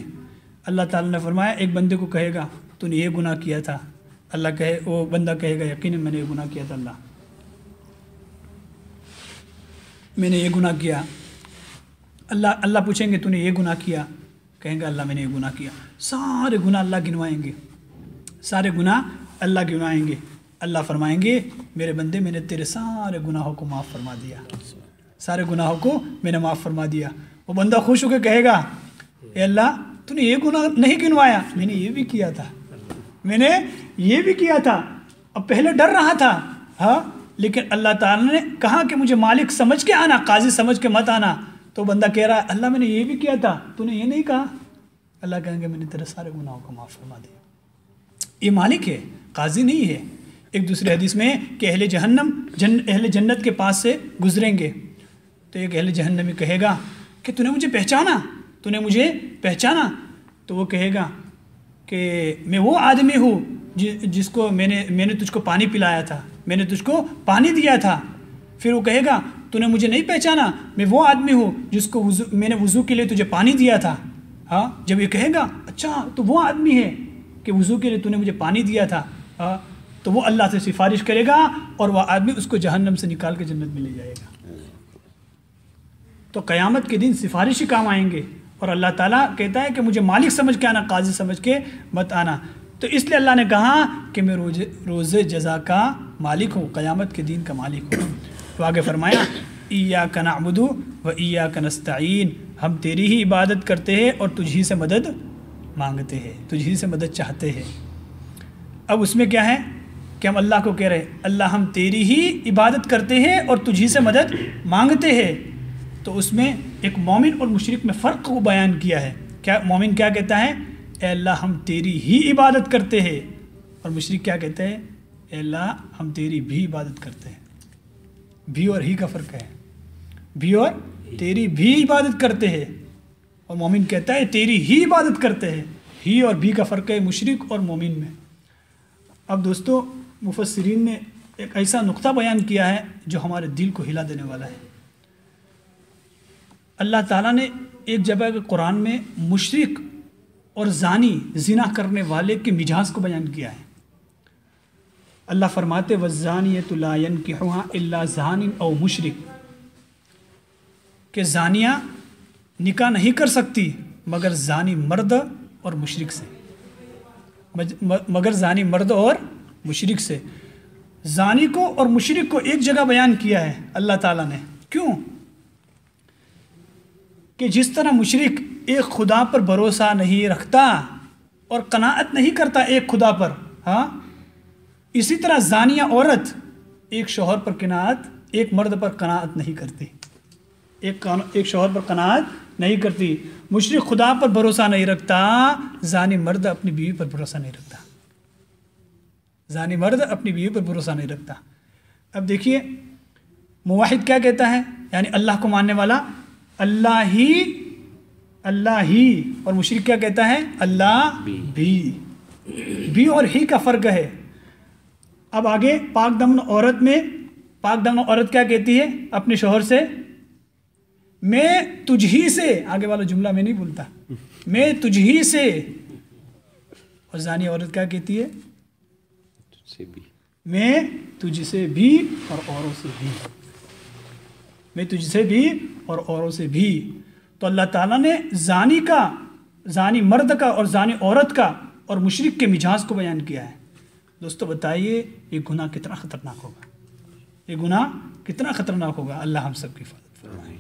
اللہ تعالیٰ نے فرمایا ایک بندے کو کہے گا تو نے یہ گناہ کیا تھا، وہ بندہ کہے گا یقیناً میں نے یہ گناہ کیا تھا، اللہ میں نے یہ گناہ کیا۔ اللہ پوچھیں گے تو نے یہ گناہ کیا؟ کہیں گا اللہ میں نے یہ گناہ کیا۔ سارے گناہ اللہ گنوائیں گے، سارے گناہ اللہ گنوائیں گے۔ اللہ فرمائیں گے میرے بندے میں نے تیرے سارے گناہوں کو معاف فرما دیا، سارے گناہوں کو میں نے معاف فرما دیا۔ وہ بندہ خوش ہو کے کہے گا اے اللہ تو نے یہ گناہ نہیں گنوایا، میں نے یہ بھی کیا تھا، میں نے یہ بھی کیا تھا، اب پہلے ڈر رہا تھا، ہاں لیکن اللہ تعالیٰ نے کہا کہ مجھے مالک سمجھ کے آنا، قاضی سمجھ کے مت آنا۔ تو بندہ کہہ رہا ہے اللہ میں نے یہ بھی کیا تھا، تو نے یہ نہیں کہا۔ اللہ کہیں گے میں نے تیرے سارے گناہوں کو معاف فرما دیا۔ یہ مالک ہے، قاضی نہیں ہے۔ ایک دوسرے حدیث میں کہ اہل جنت کے پاس سے گزریں گے، تو ایک اہل جہنمی کہے گا کہ تو نے مجھے پہچانا، تو نے مجھے پہچانا؟ تو وہ کہے گا کہ میں وہ آدمی ہوں جس کو میں نے تجھ کو پانی پلایا تھا، میں نے تجھ کو پانی دیا تھا۔ پھر وہ کہے گا تو نے مجھے نہیں پہچانا، میں وہ آدمی ہوں جس کو میں نے وضو کے لیے تجھے پانی دیا تھا۔ ہاں جب یہ کہے گا اچھا تو وہ آدمی ہے کہ وضو کے لیے تو نے مجھے پانی دیا تھا، ہاں تو وہ اللہ سے سفارش کرے گا، اور وہ آدمی اس کو جہنم سے نکال کے جنت میں لے جائے گا۔ تو قیامت کے دن سفارش ہی کام آئیں گے، اور اللہ تعالیٰ کہتا ہے کہ مجھے مالک سمجھ کے آنا، قاضی سمجھ کے مت آنا۔ تو اس لیے اللہ نے کہا کہ میں روز جزا کا مالک ہوں، قیامت کے دن کا مالک ہوں۔ تو آگے فرمایا ایاک نعبد و ایاک نستعین، ہم تیری ہی عبادت کرتے ہیں اور تجھ ہی سے مدد مانگتے ہیں، تجھ ہی سے مدد چاہتے ہیں۔ اب اس میں کیا ہے کہ ہم اللہ کو کہہ رہے ہیں اللہ ہم تیری ہی عبادت کرتے ہیں اور تجھ ہی سے مدد مانگتے ہیں۔ تو اس میں ایک مومن اور مشرک میں فرق کو بیان کیا ہے۔ کیا مومن کیا کہتا ہے؟ اے اللہ ہم تیری ہی عبادت کرتے ہیں، اور مشرک کیا کہتے ہیں؟ اے اللہ ہم تیری بھی عبادت کرتے ہیں۔ بھی اور ہی کا فرق ہے، بھی اور تیری بھی عبادت کرتے ہیں، اور مومن کہتا ہے تیری ہی عبادت کرتے ہیں۔ ہی اور بھی کا فرق ہے مشرک اور مومن میں۔ اب دوستو مفسرین نے ایک ایسا نقطہ بیان کیا ہے جو ہمارے دل کو ہلا دینے والا ہے۔ اللہ تعالیٰ نے ایک جگہ قرآن میں مشرک اور زانی زنا کرنے والے کے مجاز کو بیان کیا ہے۔ اللہ فرماتے وَالزَّانِيَةُ لَا يَنْكِحُهَا إِلَّا زَانٍ أَوْ مُشْرِكٌ، کہ زانیہ نکاح نہیں کر سکتی مگر زانی مرد اور مشرک سے، مگر زانی مرد اور مشرک سے۔ زانی کو اور مشرک کو ایک جگہ بیان کیا ہے اللہ تعالیٰ نے. کیوں؟ کہ جس طرح مشرک ایک خدا پر بھروسہ نہیں رکھتا اور قناعت نہیں کرتا ایک خدا پر، ہاں، اسی طرح زانیہ عورت ایک شوہر پر قناعت، ایک مرد پر قناعت نہیں کرتی، ایک شوہر پر قناعت نہیں کرتی. مشرک خدا پر بھروسہ نہیں رکھتا، زانی مرد اپنی بیوی پر بھروسہ نہیں رکھتا، زانی مرد اپنی بیوی پر بھروسہ نہیں رکھتا. اب دیکھیے موحد کیا کہتا ہے، یعنی اللہ کو ماننے والا اللہ ہی، اور مشرک کیا کہتا ہے، اللہ بھی اور ہی کا فرق ہے. اب آگے پاک دامن عورت میں، پاک دامن عورت کیا کہتی ہے اپنے شوہر سے، میں تجھ ہی سے، آگے والا جملہ میں نہیں بولتا، میں تجھ ہی سے. اور زانی عورت کیا کہتی ہے، میں تجھ سے بھی اور اوروں سے بھی، میں تجھ سے بھی اور اوروں سے بھی. تو اللہ تعالیٰ نے زانی کا، زانی مرد کا اور زانی عورت کا اور مشرک کے مجاز کو بیان کیا ہے. دوستو بتائیے یہ گناہ کتنا خطرناک ہوگا، یہ گناہ کتنا خطرناک ہوگا. اللہ ہم سب کی حفاظت فرمائے.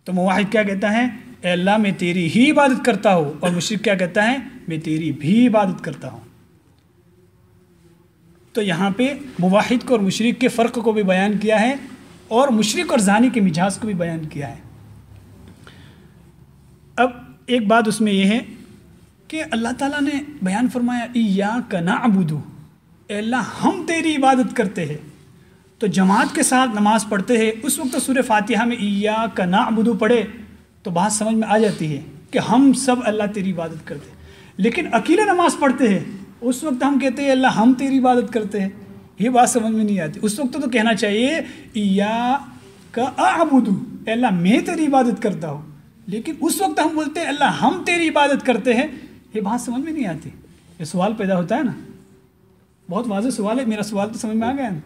تو موحد کیا کہتا ہے، اے اللہ میں تیری ہی عبادت کرتا ہوں، اور مشرک کیا کہتا ہے، میں تیری بھی عبادت کرتا ہوں. تو یہاں پہ موحد کو اور مشرک کے فرق کو بھی بیان کیا ہے، اور مشرک اور زانی کے مجاز کو بھی بیان کیا ہے. اب ایک بات اس میں یہ ہے کہ اللہ تعالیٰ نے بیان فرمایا ایاک نعبد، اے اللہ ہم تیری عبادت کرتے ہیں. تو جماعت کے ساتھ نماز پڑھتے ہیں، اس وقت سورہ فاتحہ میں ایاک نعبد پڑھے تو بات سمجھ میں آ جاتی ہے کہ ہم سب اللہ تیری عبادت کرتے ہیں. لیکن اکیلے نماز پڑھتے ہیں اس وقت ہم کہتے ہیں اللہ ہم تیری عبادت کرتے ہیں، یہ بات سمجھ میں نہیں آتی. اس وقت تو کہنا چاہیے ایاک اعبد، اے اللہ میں تیری عبادت کرتا ہوں. لیکن اس وقت ہم بولتے ہیں اللہ ہم تیری عبادت کرتے ہیں، یہ بات سمجھ میں نہیں آتی. یہ سوال پیدا ہوتا ہے نا، بہت واضح سوال ہے، میرا سوال تو سمجھ میں آ گیا نا.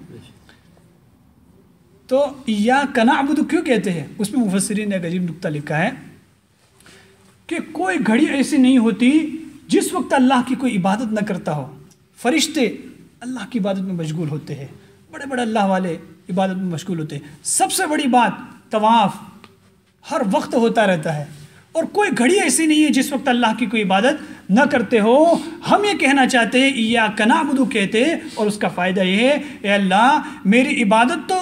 تو ایاک نعبد کیوں کہتے ہیں، اس میں مفسرین نے ایک عجیب نکتہ لکھا ہے کہ کوئی گھڑی ایسی نہیں ہوتی جس وقت اللہ کی کوئی عبادت نہ کرتا ہو. فرشتے اللہ کی عبادت میں مشغول ہوتے ہیں، بڑے بڑے اللہ والے عبادت میں مشغول ہوتے ہیں. سب سے بڑی بات طواف ہر وقت ہوتا رہتا ہے، اور کوئی گھڑی ایسی نہیں ہے جس وقت اللہ کی کوئی عبادت نہ کرتے ہو. ہم یہ کہنا چاہتے ہیں ایاک نعبد کہتے، اور اس کا فائدہ یہ ہے اے اللہ میری عبادت تو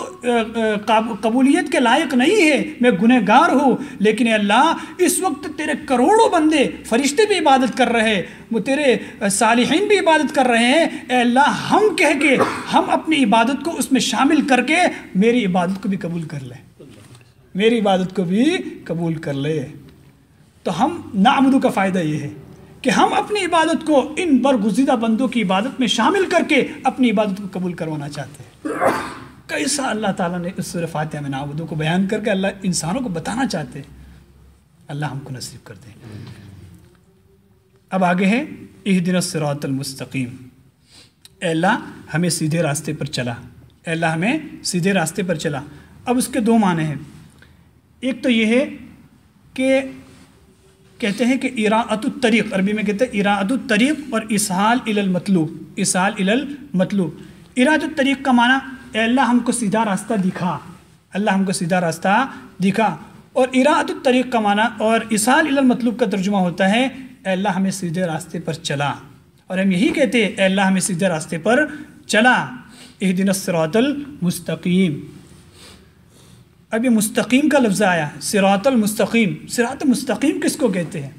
قبولیت کے لائق نہیں ہے، میں گنہگار ہوں، لیکن اے اللہ اس وقت تیرے کروڑوں بندے فرشتے بھی عبادت کر رہے ہیں، وہ تیرے صالحین بھی عبادت کر رہے ہیں. اے اللہ ہم کہہ کے ہم اپنی عبادت کو اس میں شامل کر کے میری عبادت کو بھی قبول کر لیں، میری عبادت کو بھی قبول کر لے. تو ہم نعبد کا فائدہ یہ ہے کہ ہم اپنی عبادت کو ان برگزیدہ بندوں کی عبادت میں شامل کر کے اپنی عبادت کو قبول کروانا چاہتے ہیں. کیسا اللہ تعالیٰ نے اس سورہ فاتحہ میں نعبد کو بیان کر کے اللہ انسانوں کو بتانا چاہتے ہیں. اللہ ہم کو نصیب کر دے. اب آگے ہے اہدنا الصراط المستقیم، اے اللہ ہمیں سیدھے راستے پر چلا، اے اللہ ہمیں سیدھے راستے پر چلا. اب اس کے دو معنی ہیں. ایک تو یہ ہے کہ کہتے ہیں کہ اراءۃ الطریق، عربی میں کہتے ہیں اراءۃ الطریق اور اسہال الی المطلوب، اسہال الی المطلوب. اراءۃ الطریق کا معنی اے اللہ ہم کو سیدھا راستہ دکھا، اللہ ہم کو سیدھا راستہ دکھا. اور اراءۃ الطریق کا معنی اور اسہال الی المطلوب کا ترجمہ ہوتا ہے اے اللہ ہمیں سیدھے راستے پر چلا. اور ہم یہی کہتے ہیں اے اللہ ہمیں سیدھے راستے پر چلا. اہدنا الصراط المستقیم. اب یہ مستقیم کا لفظ آیا، صراط المستقیم. صراط مستقیم کس کو کہتے ہیں؟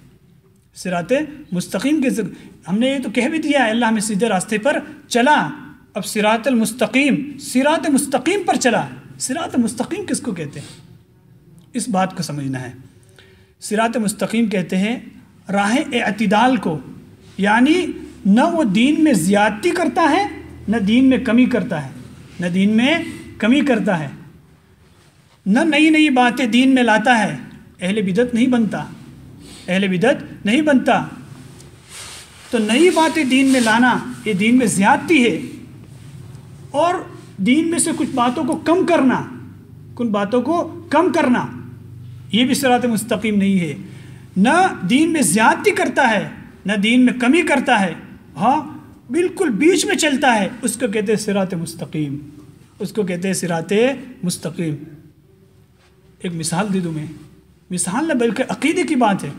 صراط مستقیم کس، ہم نے یہ تو کہہ بھی دیا اللہ ہمیں سیدھے راستے پر چلا. اب صراط المستقیم، صراط مستقیم پر چلا. صراط مستقیم کس کو کہتے ہیں، اس بات کو سمجھنا ہے. صراط مستقیم کہتے ہیں راہ اعتدال کو، یعنی نہ وہ دین میں زیادتی کرتا ہے نہ دین میں کمی کرتا ہے، نہ دین میں کمی کرتا ہے، نہ نئی نئی باتیں دین میں لاتا ہے. اہل بدعت نہیں بنتا، اہل بدعت نہیں بنتا. تو نئی باتیں دین میں لانا یہ دین میں زیادتی ہے، اور دین میں سے کچھ باتوں کو کم کرنا، کن باتوں کو کم کرنا، یہ بھی صراط مستقیم نہیں ہے. نہ دین میں زیادتی کرتا ہے نہ دین میں کمی کرتا ہے. ہاں بالکل بیچ میں چلتا ہے، اس کو کہتے ہیں صراط مستقیم، اس کو کہتے ہیں صراط مستقیم۔ ایک مثال دے دوں میں، مثال نہ بلکہ عقیدے کی بات ہے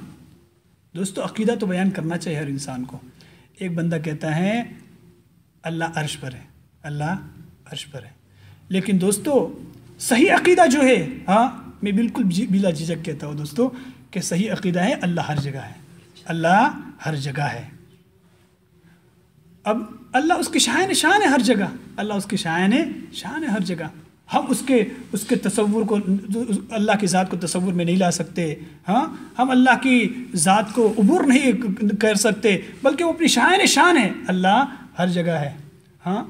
دوستو، عقیدہ تو بیان کرنا چاہیے ہر انسان کو۔ ایک بندہ کہتا ہے اللہ عرش پر ہے، اللہ عرش پر ہے، لیکن دوستو صحیح عقیدہ جو ہے، ہاں میں بالکل بلا جھجک کہتا ہوں دوستو کہ صحیح عقیدہ ہے اللہ ہر جگہ ہے، اللہ ہر جگہ ہے۔ اب اللہ اس کی شان ہے ہر جگہ، اللہ اس کی شان ہے ہر جگہ۔ ہم اس کے تصور کو، اللہ کی ذات کو تصور میں نہیں لا سکتے، ہاں ہم اللہ کی ذات کو عبور نہیں کر سکتے، بلکہ وہ اپنی شان ہے، اللہ ہر جگہ ہے، ہاں۔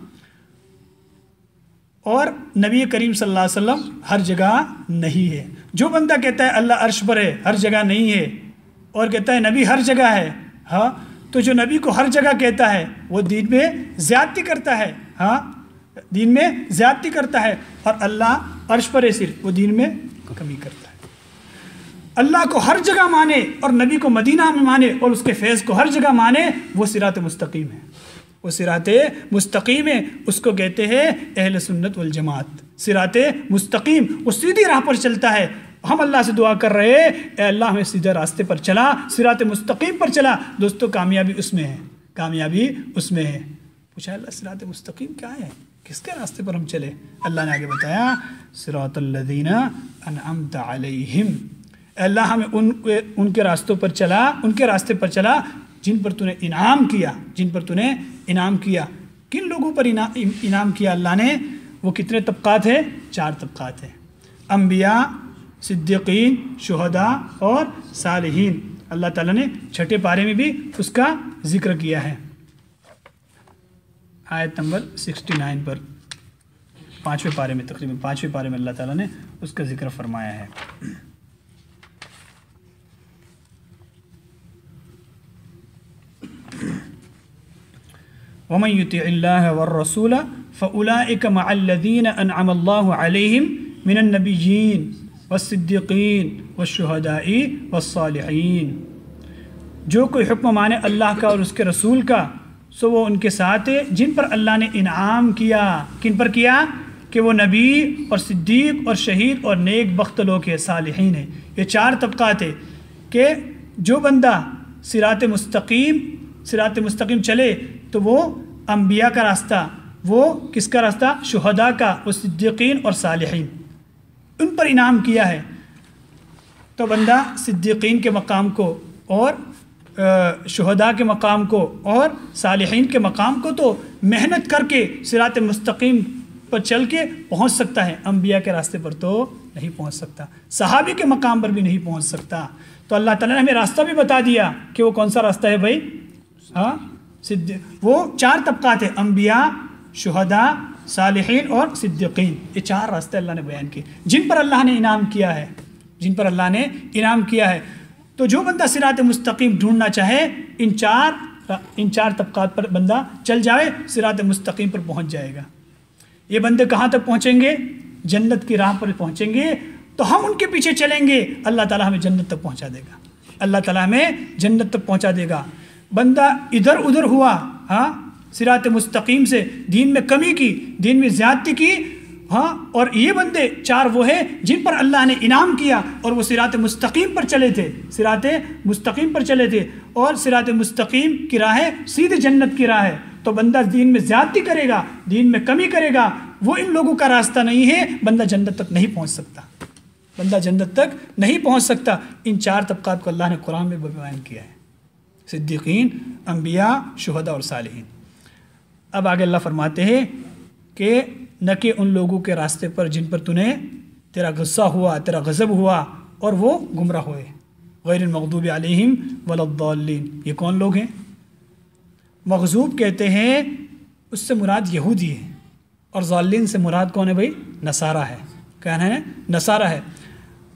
اور نبی کریم صلی اللہ علیہ وسلم ہر جگہ نہیں ہے۔ جو بندہ کہتا ہے اللہ عرش پر ہے، ہر جگہ نہیں ہے، اور کہتا ہے نبی ہر جگہ ہے، ہاں، تو جو نبی کو ہر جگہ کہتا ہے وہ دین میں زیادتی کرتا ہے، ہاں دین میں زیادتی کرتا ہے، اور اللہ عرش پر ہے صرف، وہ دین میں کمی کرتا ہے۔ اللہ کو ہر جگہ مانے اور نبی کو مدینہ میں مانے اور اس کے فیض کو ہر جگہ مانے، وہ صراط مستقیم ہے، وہ صراط مستقیم ہے، اس کو کہتے ہیں اہل سنت والجماعت۔ صراط مستقیم، وہ سیدھی راہ پر چلتا ہے۔ ہم اللہ سے دعا کر رہے ہیں اے اللہ ہمیں سیدھے راستے پر چلا، صراط مستقیم پر چلا۔ دوستو کامیابی اس میں ہے، کامیابی اس میں ہے۔ پوچھا اللہ صراط مستقیم کیا ہے، کس کے راستے پر ہم چلے؟ اللہ نے آگے بتایا صراط الذین انعمت علیہم، اے اللہ ہمیں ان کے راستوں پر چلا، ان کے راستے پر چلا جن پر تو نے انعام کیا، جن پر تو نے انعام کیا۔ کن لوگوں پر انعام کیا اللہ نے؟ وہ کتنے طبقات ہیں؟ 4 طبقات ہیں، انبیاء، صدیقین، شہداء اور صالحین۔ اللہ تعالیٰ نے 6 پارے میں بھی اس کا ذکر کیا ہے، آیت نمبر 69 پر، 5ویں پارے میں، تقریباً 5ویں پارے میں اللہ تعالیٰ نے اس کا ذکر فرمایا ہے۔ وَمَن يُطِعِ اللَّهَ وَالرَّسُولَ فَأُولَٰئِكَ مَعَ الَّذِينَ أَنْعَمَ اللَّهُ عَلَيْهِمْ مِنَ النَّبِيِّينَ وَالصِّدِّيقِينَ وَالشُّهَدَاءِ وَالصَّالِحِينَ۔ جو کوئی حکم مانے اللہ کا اور اس کے رسول کا، سو وہ ان کے ساتھ ہے جن پر اللہ نے انعام کیا۔ کن پر کیا؟ کہ وہ نبی اور صدیق اور شہید اور نیک بخت لوگ ہیں، صالحین ہیں۔ یہ 4 طبقات ہیں کہ جو بندہ صراط مستقیم چلے تو وہ انبیاء کا راستہ، وہ کس کا راستہ؟ شہداء کا، وہ صدیقین اور صالحین، ان پر انعام کیا ہے۔ تو بندہ صدیقین کے مقام کو اور شہداء کے مقام کو اور صالحین کے مقام کو تو محنت کر کے صراط مستقیم پر چل کے پہنچ سکتا ہے، انبیاء کے راستے پر تو نہیں پہنچ سکتا، صحابی کے مقام پر بھی نہیں پہنچ سکتا۔ تو اللہ تعالیٰ نے ہمیں راستہ بھی بتا دیا کہ وہ کون سا راستہ ہے بھائی، ہاں وہ 4 طبقات ہیں، انبیاء، شہداء، صالحین اور صدیقین۔ یہ 4 راستے اللہ نے بیان کیے جن پر اللہ نے انعام کیا ہے، جن پر اللہ نے انعام کیا ہے۔ تو جو بندہ صراط مستقیم ڈھونڈنا چاہے ان چار طبقات پر بندہ چل جائے، صراط مستقیم پر پہنچ جائے گا۔ یہ بندے کہاں تک پہنچیں گے؟ جنت کی راہ پر پہنچیں گے، تو ہم ان کے پیچھے چلیں گے، اللہ تعالیٰ ہمیں جنت تک پہنچا دے گا، اللہ تعالیٰ ہمیں جنت تک پہنچا دے گا۔ بندہ ادھر ادھر ہوا، ہاں صراط مستقیم سے، دین میں کمی کی، دین میں زیادتی کی، ہاں، اور یہ بندے 4 وہ ہیں جن پر اللہ نے انعام کیا اور وہ صراط مستقیم پر چلے تھے، صراط مستقیم پر چلے تھے، اور صراط مستقیم کی راہ ہے سیدھے جنت کی راہ ہے۔ تو بندہ دین میں زیادتی کرے گا، دین میں کمی کرے گا، وہ ان لوگوں کا راستہ نہیں ہے، بندہ جنت تک نہیں پہنچ سکتا، بندہ جنت تک نہیں پہنچ سکتا۔ ان 4 طبقات کو اللہ نے قرآن میں بیان کیا ہے، صدیقین، انبیاء، شہداء اور صالحین۔ اب آگے اللہ فرماتے ہیں کہ نہ کہ ان لوگوں کے راستے پر جن پر تیرا غصہ ہوا، تیرا غضب ہوا اور وہ گمراہ ہوئے، غیر المغضوب علیہم ولا الضالین۔ یہ کون لوگ ہیں؟ مغضوب کہتے ہیں اس سے مراد یہودی ہے، اور ضالین سے مراد کون ہے بھائی؟ نصارہ ہے، کیا ہے؟ نصارہ ہے۔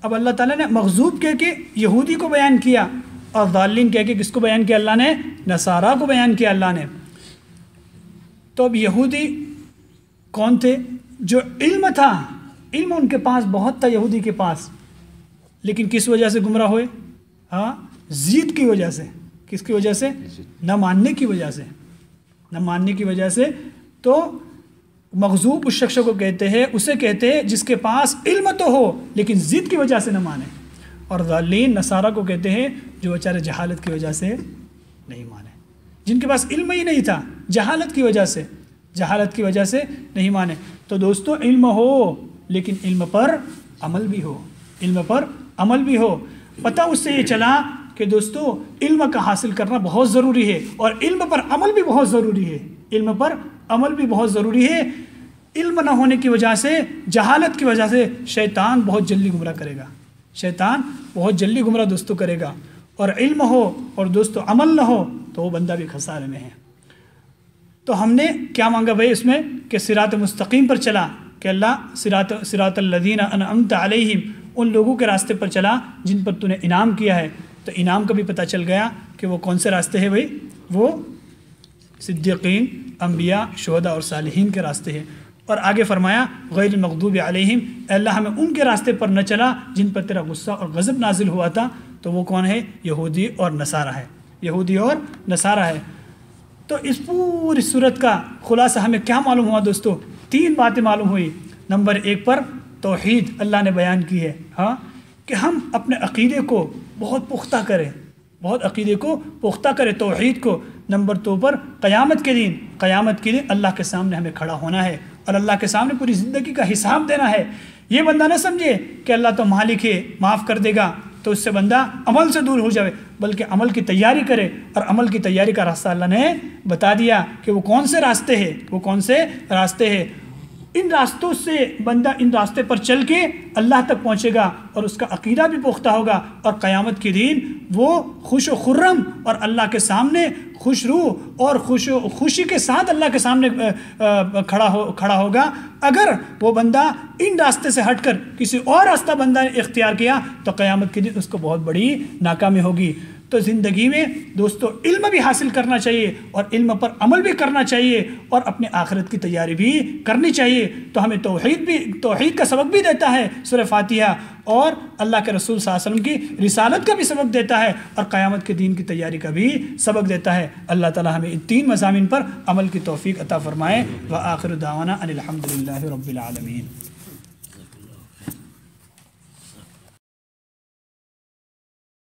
اب اللہ تعالیٰ نے مغضوب کہہ کے یہودی کو بیان کیا اور ضالین کہہ کے کس کو بیان کیا اللہ نے؟ نصارہ کو بیان کیا اللہ نے۔ تو اب یہودی کون تھے؟ جو علم تھا، علم ان کے پاس بہت تھا یہودی کے پاس، لیکن کس وجہ سے گمراہ ہوئے؟ ہاں، ضد کی وجہ سے۔ کس کی وجہ سے؟ نہ ماننے کی وجہ سے۔ نہ ماننے کی وجہ سے تو مغضوب اس شخص کو کہتے ہیں، اسے کہتے ہیں جس کے پاس علم تو ہو لیکن ضد کی وجہ سے نہ مانے، اور ضالین نصارہ کو کہتے ہیں جو بیچارے جہالت کی وجہ سے نہیں مانے، جن کے پاس علم ہی نہیں تھا، جہالت کی وجہ سے نہیں مانے۔ تو دوستو علم ہو لیکن علم پر عمل بھی ہو، پتہ اس سے یہ چلا کہ دوستو علم کا حاصل کرنا بہت ضروری ہے، اور علم پر عمل بھی بہت ضروری ہے۔ علم نہ ہونے کی وجہ سے، جہالت کی وجہ سے شیطان بہت جلدی گمراہ دوستو کرے گا، اور علم ہو اور دوستو عمل نہ ہو تو وہ بندہ بھی خسارے میں ہے۔ تو ہم نے کیا مانگا بھائی اس میں کہ صراط مستقیم پر چلا، کہ اللہ صراط الذین انعمت علیہم، ان لوگوں کے راستے پر چلا جن پر تو نے انعام کیا ہے۔ تو انعام کا بھی پتہ چل گیا کہ وہ کون سے راستے ہیں بھائی، وہ صدیقین، انبیاء، شہداء اور صالحین کے راستے ہیں۔ اور آگے فرمایا غیر المغضوب علیہم، اے اللہ ہمیں ان کے راستے پر نہ چلا جن پر تیرا غصہ اور غضب نازل ہوا تھا۔ تو وہ کون ہے؟ یہودی اور نصارہ ہے۔ تو اس پوری صورت کا خلاصہ ہمیں کیا معلوم ہوا دوستو؟ 3 باتیں معلوم ہوئی۔ نمبر 1 پر توحید اللہ نے بیان کی ہے، کہ ہم اپنے عقیدے کو بہت پختہ کریں توحید کو۔ نمبر 2 پر قیامت کے دن اللہ کے سامنے ہمیں کھڑا ہونا ہے اور اللہ کے سامنے پوری زندگی کا حساب دینا ہے۔ یہ بندہ نہ سمجھے کہ اللہ تو مالک ہے، معاف کر دے گا، تو اس سے بندہ عمل سے دور ہو جائے، بلکہ عمل کی تیاری کرے، اور عمل کی تیاری کا راستہ اللہ نے بتا دیا کہ وہ کون سے راستے ہیں۔ ان راستوں سے بندہ ان راستے پر چل کے اللہ تک پہنچے گا، اور اس کا عقیدہ بھی پختہ ہوگا، اور قیامت کے دن وہ خوش و خرم اور اللہ کے سامنے خوش روح اور خوشی کے ساتھ اللہ کے سامنے کھڑا ہوگا۔ اگر وہ بندہ ان راستے سے ہٹ کر کسی اور راستہ بندہ نے اختیار کیا تو قیامت کے دن اس کو بہت بڑی ناکامی ہوگی۔ تو زندگی میں دوستو علم بھی حاصل کرنا چاہیے، اور علم پر عمل بھی کرنا چاہیے، اور اپنے آخرت کی تیاری بھی کرنی چاہیے۔ تو ہمیں توحید کا سبق بھی دیتا ہے سورہ فاتحہ، اور اللہ کے رسول صلی اللہ علیہ وسلم کی رسالت کا بھی سبق دیتا ہے، اور قیامت کے دین کی تیاری کا بھی سبق دیتا ہے۔ اللہ تعالی ہمیں ان 3 مضامین پر عمل کی توفیق عطا فرمائے۔ وآخر دعوانا ان الحمد للہ رب العالمین۔